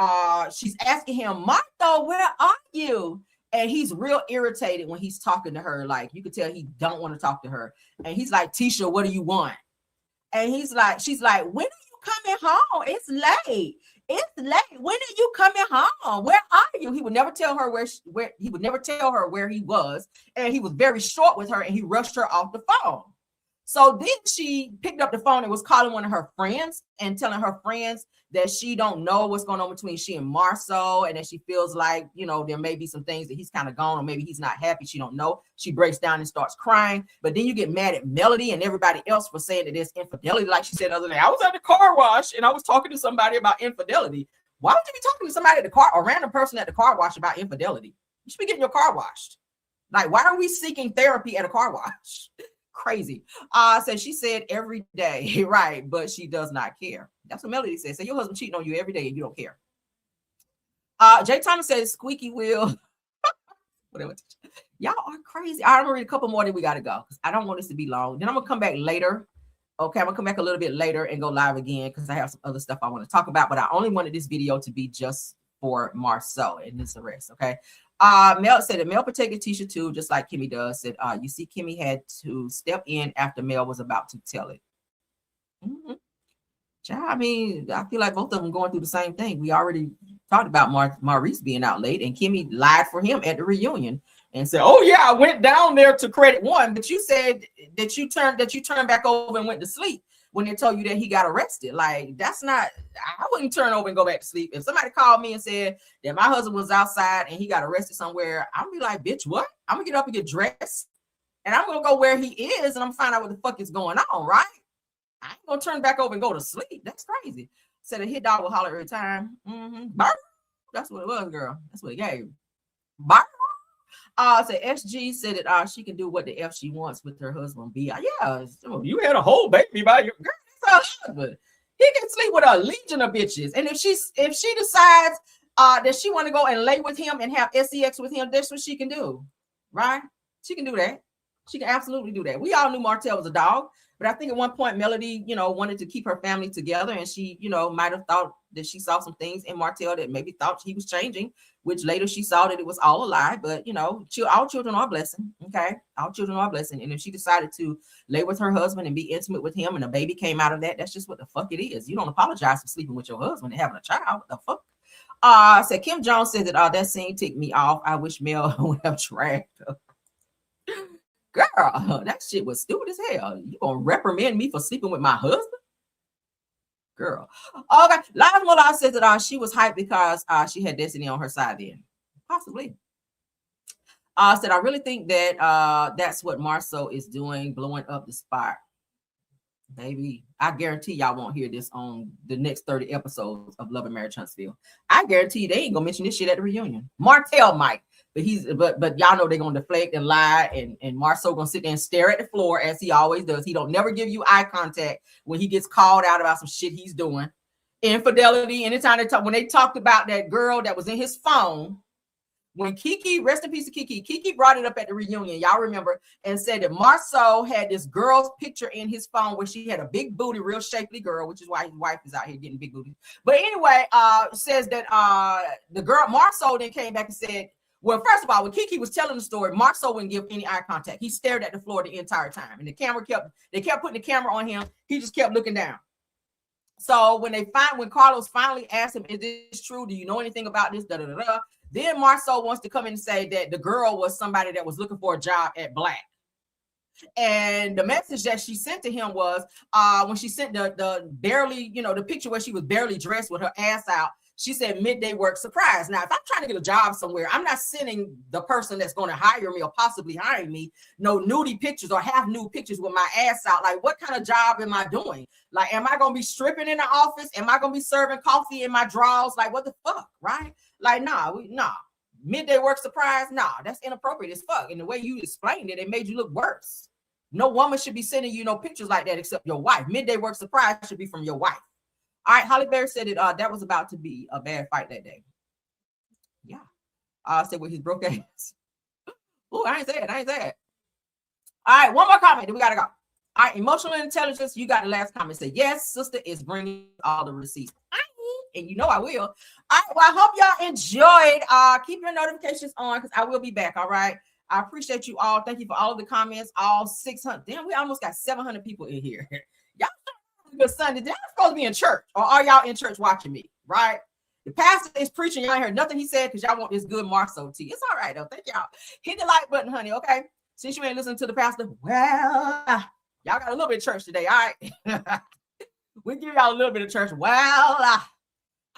she's asking him, MARSAU, where are you? And he's real irritated when he's talking to her. Like, you could tell he don't want to talk to her. And he's like, Tisha, what do you want? And she's like, when are you coming home? It's late. It's late. When are you coming home? Where are you? He would never tell her where he was. And he was very short with her, and he rushed her off the phone. So then she picked up the phone and was calling one of her friends and telling her friends that she don't know what's going on between she and MARSAU, and that she feels like, there may be some things that he's kind of gone, or maybe he's not happy. She don't know. She breaks down and starts crying. But then you get mad at Melody and everybody else for saying that there's infidelity. Like she said the other day, I was at the car wash and I was talking to somebody about infidelity. Why would you be talking to somebody at the car, a random person at the car wash, about infidelity? You should be getting your car washed. Like, why are we seeking therapy at a car wash? Crazy. So she said every day, right, but she does not care. That's what Melody said. So your husband cheating on you every day and you don't care. Jay Thomas says squeaky wheel. Whatever. Y'all are crazy. I'm gonna read a couple more, then we gotta go, because I don't want this to be long. Then I'm gonna come back later. Okay, I'm gonna come back a little bit later and go live again, because I have some other stuff I want to talk about, but I only wanted this video to be just for MARSAU and this the rest. Okay. Mel said that Mel protected Tisha too, just like Kimmy does. Said, you see, Kimmy had to step in after Mel was about to tell it. Mm-hmm. I mean, I feel like both of them going through the same thing. We already talked about Maurice being out late, and Kimmy lied for him at the reunion and said, "Oh yeah, I went down there to credit one, but you said that you turned back over and went to sleep." when they told you that he got arrested. Like, that's not, I wouldn't turn over and go back to sleep. If somebody called me and said that my husband was outside and he got arrested somewhere, I'm gonna be like, bitch, what? I'm gonna get up and get dressed and I'm gonna go where he is and I'm gonna find out what the fuck is going on, right? I ain't gonna turn back over and go to sleep. That's crazy. Said a hit dog will holler every time. That's what it was, girl. That's what it gave. So SG said that she can do what the F she wants with her husband. Yeah, you had a whole baby by your girl. That's her husband. He can sleep with a legion of bitches. And if she decides that she want to go and lay with him and have sex with him, that's what she can do, right? She can do that. She can absolutely do that. We all knew Martell was a dog, but I think at one point Melody, wanted to keep her family together, and she, might have thought that she saw some things in Martell that maybe thought he was changing, which later she saw that it was all a lie. But all children are a blessing. Okay, all children are a blessing. And if she decided to lay with her husband and be intimate with him, and a baby came out of that, that's just what the fuck it is. You don't apologize for sleeping with your husband and having a child. What the fuck? So Kim Jones said that that scene ticked me off. I wish Mel would have tracked her. Girl, that shit was stupid as hell. You gonna reprimand me for sleeping with my husband? Girl. Okay. Live Mola said that she was hyped because she had Destiny on her side then. Possibly. Said, I really think that that's what MARSAU is doing, blowing up the spot. Baby, I guarantee y'all won't hear this on the next 30 episodes of Love and Marriage Huntsville. I guarantee you they ain't gonna mention this shit at the reunion. Martell might. But y'all know they're gonna deflect and lie, and MARSAU gonna sit there and stare at the floor as he always does. He don't never give you eye contact when he gets called out about some shit he's doing. Infidelity. Anytime when they talked about that girl that was in his phone, when Kiki, rest in peace to Kiki brought it up at the reunion, y'all remember, and said that MARSAU had this girl's picture in his phone where she had a big booty, real shapely girl, which is why his wife is out here getting big booty. But anyway, says that the girl MARSAU then came back and said, well, first of all, when Kiki was telling the story, MARSAU wouldn't give any eye contact. He stared at the floor the entire time, and they kept putting the camera on him. He just kept looking down. So when Carlos finally asked him, "Is this true? Do you know anything about this?" Then MARSAU wants to come in and say that the girl was somebody that was looking for a job at Black. And the message that she sent to him was when she sent the barely, the picture where she was barely dressed with her ass out. She said midday work surprise. Now, if I'm trying to get a job somewhere, I'm not sending the person that's going to hire me or possibly hire me no nudie pictures or half nude pictures with my ass out. Like, what kind of job am I doing? Like, am I going to be stripping in the office? Am I going to be serving coffee in my drawers? Like, what the fuck, right? Like, nah. Midday work surprise? Nah, that's inappropriate as fuck. And the way you explained it, it made you look worse. No woman should be sending you no pictures like that except your wife. Midday work surprise should be from your wife. All right, Holly Berry said that that was about to be a bad fight that day. Yeah. Said with his broke ass. Oh, I ain't say it. All right, one more comment. Then we got to go. All right, emotional intelligence. You got the last comment. Say, yes, sister is bringing all the receipts. And you know I will. All right, well, I hope y'all enjoyed. Keep your notifications on because I will be back, all right? I appreciate you all. Thank you for all of the comments. All 600. Damn, we almost got 700 people in here. Y'all good Sunday. I'm supposed to be in church, or are y'all in church watching me? Right? The pastor is preaching. Y'all ain't heard nothing he said because y'all want this good MARSAU tea. It's all right though. Thank y'all. Hit the like button, honey. Okay. Since you ain't listening to the pastor, well, y'all got a little bit of church today. All right. We give y'all a little bit of church. Well,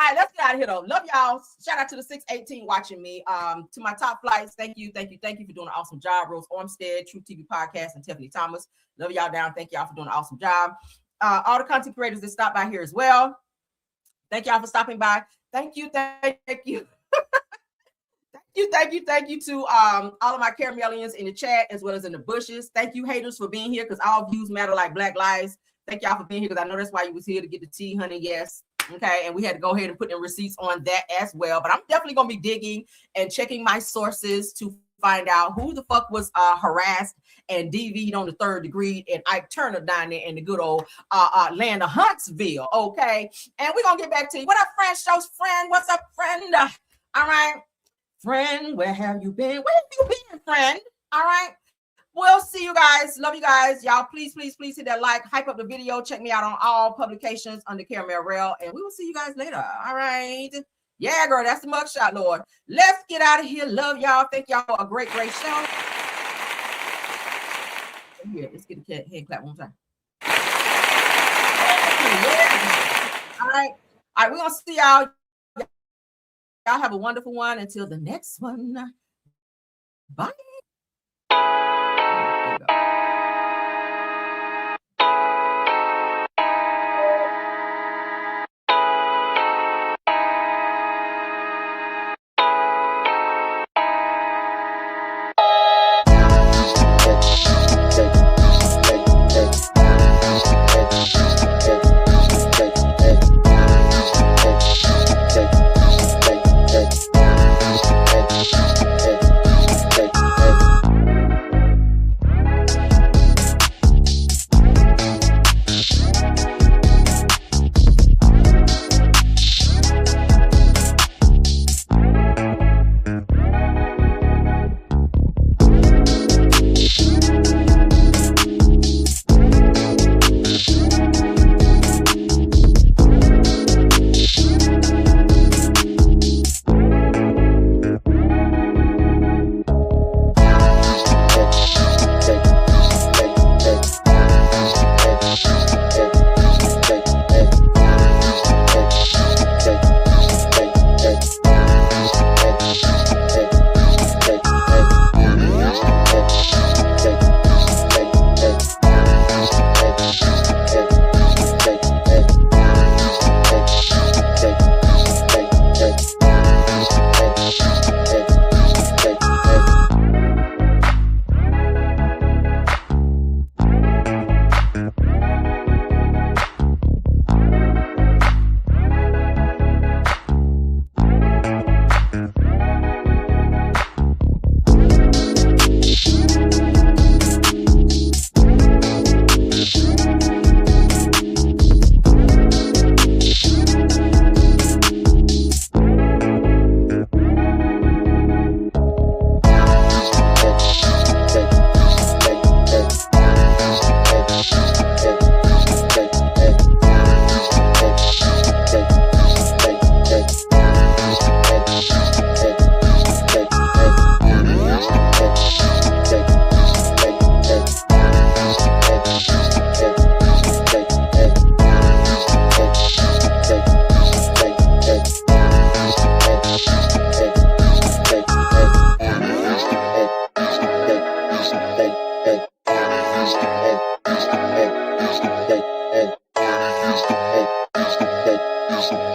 all right, let's get out of here though. Love y'all. Shout out to the 618 watching me. To my top flights, thank you for doing an awesome job. Rose Ormstead, True TV Podcast, and Tiffany Thomas. Love y'all down. Thank y'all for doing an awesome job. All the content creators that stop by here as well. Thank y'all for stopping by. Thank you. Thank you to all of my caramelians in the chat as well as in the bushes. Thank you, haters, for being here because all views matter like black lives. Thank y'all for being here because I know that's why you was here to get the tea, honey. Yes. Okay, and we had to go ahead and put in receipts on that as well. But I'm definitely gonna be digging and checking my sources to find out who the fuck was harassed and DV'd on the 3rd degree and Ike Turner down there in the good old land of Huntsville. Okay, and we're gonna get back to you. What up, friend? Show's friend. What's up, friend? All right, friend. Where have you been? Where have you been, friend? All right. We'll see you guys. Love you guys. Y'all, please hit that like, hype up the video. Check me out on all publications under Caramel Rail, and we will see you guys later. All right. Yeah, girl, that's the mugshot, Lord. Let's get out of here. Love y'all. Thank y'all for a great show. Here, let's get a hand clap one time. All right. All right. We're going to see y'all. Y'all have a wonderful one. Until the next one. Bye.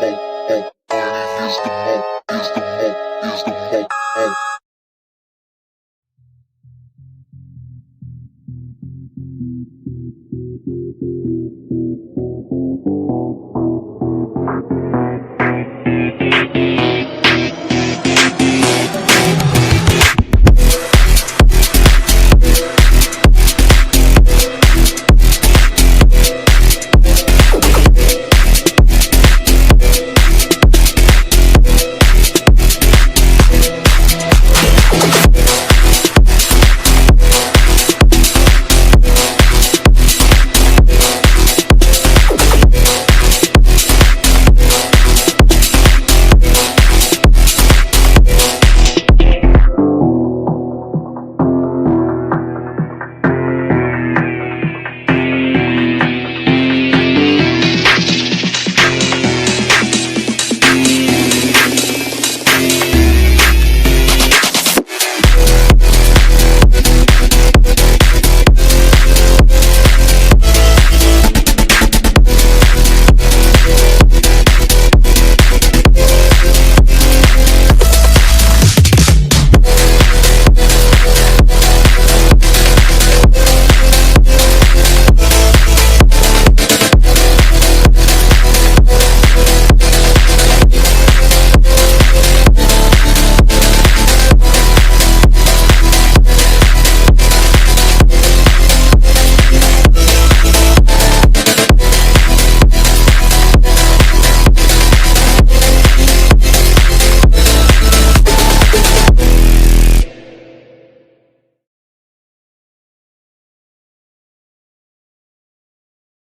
Hey.